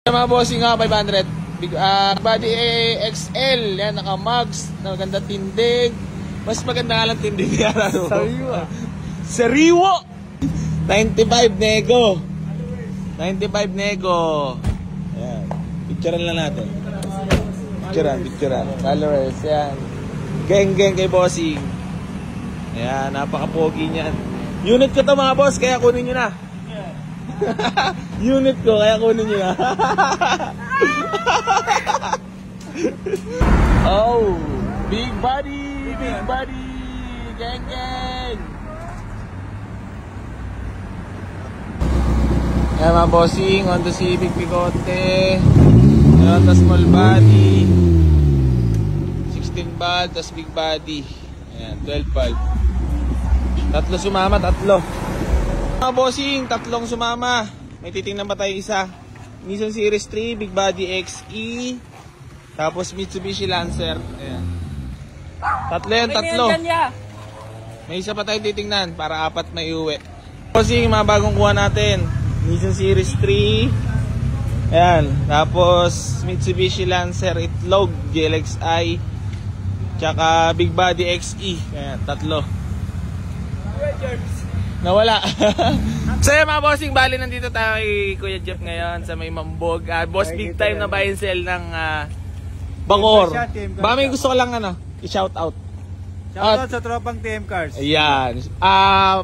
Mga bossing nga 500 body XL yan, naka-mugs, maganda tindig, mas maganda nga lang tindig yan. Sariwa 95 nego 95 nego. Ayan, picturean lang natin, picturean followers yan, geng kay bossing. Ayan, napaka-pogi niyan. Unit ko to mga boss, kaya kunin nyo na. Unit ko, kaya kunin nyo na. Oh, big body, gang. Ayan mga bossing, Honda Civic Bigote, Toyota small body, 16 valve, tas big body. Ayan, 12 valve. Tatlo sumama, mga bossing, tatlong sumama. May titingnan pa tayo isa. Nissan Series 3, Big Body XE. Tapos Mitsubishi Lancer. Ayan. Tatlo yan, tatlo. May isa pa tayo titingnan para apat may uwi. Bossing, mga bagong kuha natin. Nissan Series 3. Ayan. Tapos Mitsubishi Lancer Itlog GLXI. Tsaka Big Body XE. Ayan, tatlo. Nawala. So mga bossing, bali nandito tayo kay Kuya Jeff ngayon sa may Mambog. Boss big time na buy and sell ng Bangor. Baka may gusto ko lang i-shout out. Shout out sa tropang TM Cars. Ayan.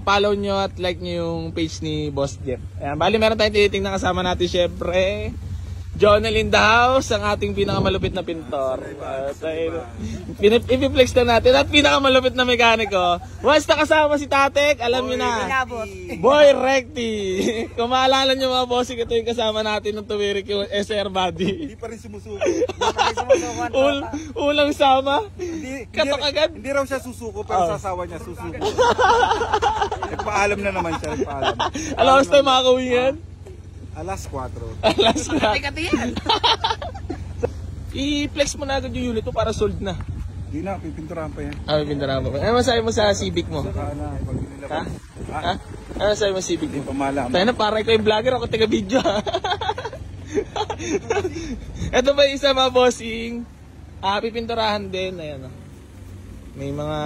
Follow nyo at like nyo yung page ni Boss Jeff. Ayan. Bali meron tayong tinitingnan kasama natin syempre. Jonel in the house, ang ating pinakamalupit na pintor. Ipiplex na natin at pinakamalupit na mekaniko. Once nakasama si Tatek, alam nyo na. Boy Recti. Kung maalala nyo mga bossing, ito yung kasama natin ng tuwirik yung SR body. Hindi pa rin sumusuko. Ulang sama. Katok agad. Hindi raw siya susuko, pero sasawa niya susuko. Nagpaalam na naman siya. Alam mo tayo makakawin yan? Alas 4. Alas 4. I-flex mo na agad yung unit mo para sold na. Hindi na, pipinturahan pa yan. Pipinturahan pa. Ano masabi mo sa Civic mo? Ha? Ano masabi mo sa Civic mo? Pamalam. Tayo na, parang ikaw yung vlogger, ako taga-video. Ito ba isa mga bossing? Pipinturahan din. Ayan, may mga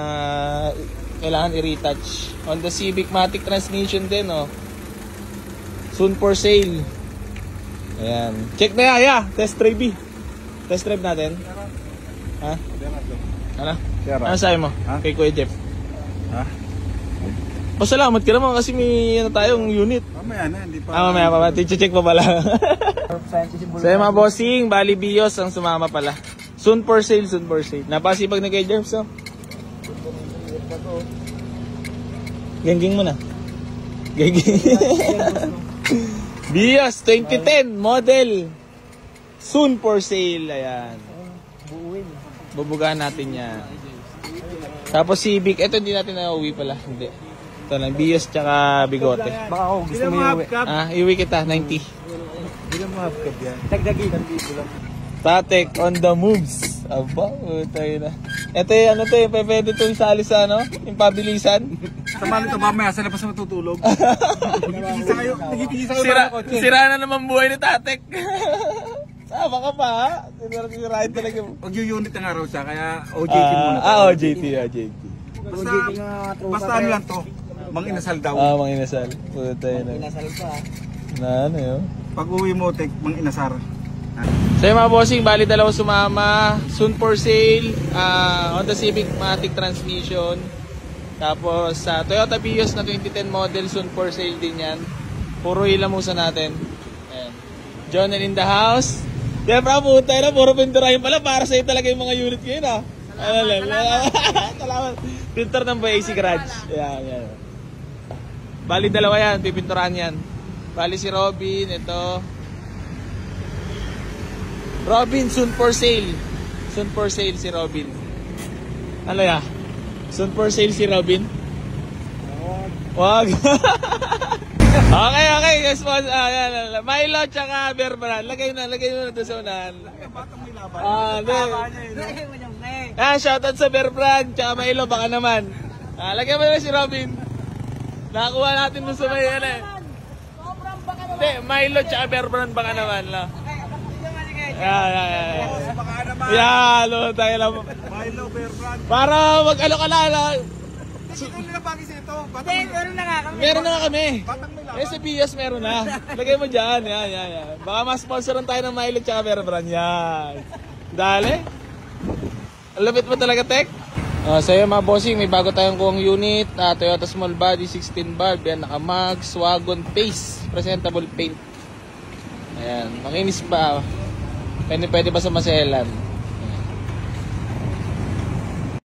kailangan i-retouch. On the Civic Matic transmission din, soon for sale. Ayan. Check na yan, Test drive. Test drive natin. Ha? Ano? Ano sabi mo? Kay Kuya Jeff? Ha? Pasalamat ka naman kasi may tayong unit. Mamaya na, hindi pa. Mamaya pa. Check pa pala. So mga bossing, bali bios ang sumama pala. Soon for sale. Napasipag na kay Jeff, so. Gengging mo na. Gengging. Bios 2010 model, soon for sale. Ayan, bubugaan natin yan. Tapos Civic, ito hindi natin na-uwi pala. Hindi, ito lang, Bios tsaka Bigote. Baka ako gusto mo iuwi. Iuwi kita, 90. Hindi mo half-cup yan. Dagdagi ng dito lang. Tatek on the moves. Aba, tayo na. Ito yung pwede itong sali sa yung pabilisan. Tama nito, mamaya saan na pa sa matutulog. Nagipigisa kayo Sira na naman buhay ni Tatek. Sama ka pa, ha? Sirahin talaga. Pag-unit na nga raw siya, kaya OJT muna. OJT. Basta ano lang to, mang-inasal daw. Mang-inasal. Mang-inasal pa. Ano yun? Pag uwi mo, mang-inasar. So yung mga bossing, bali dalawa sumama, soon for sale, Honda Civic Matic transmission. Tapos Toyota Vios na 2010 model, soon for sale din yan. Puro ilamusan natin. Ayan. Jonel in the house. Kaya puta na, puro pinturahin pala, para sa'yo talaga yung mga unit ngayon Salamat. Pintor ng AC Garage. Ayan. Bali dalawa yan, pipinturahan yan. Bali si Robin, ito Robin, soon for sale. Soon for sale si Robin. Ano ya? Soon for sale si Robin? Wag. Okay. Yes, boss. Milo tsaka Bear Brand. Lagay mo na doon sa unahan. Shoutout sa Bear Brand tsaka Milo, baka naman. Lagay mo na si Robin. Nakakuha natin doon sa may Sobrang baka naman. Hindi, Milo tsaka Bear Brand baka naman. Yan. Baka naman. Yan, tayo lang. Milo Bear Brand. Para mag-ano ka lang. Kasi kung nila pangis ito, Hindi, meron na nga kami. Meron na nga kami. batang may laban. Sa BS meron na. Lagay mo dyan. Yan. Baka ma-sponsoran tayo ng Milo tsaka Bear Brand. Yan. Dali. Ang lapit mo talaga, Tek. So yun mga bossing, may bago tayong kuwang unit. Toyota Small Body, 16 valve. Yan, naka-mags, wagon, pace. Presentable paint. Ayan, makinis pa. Pwede ba sa maselan?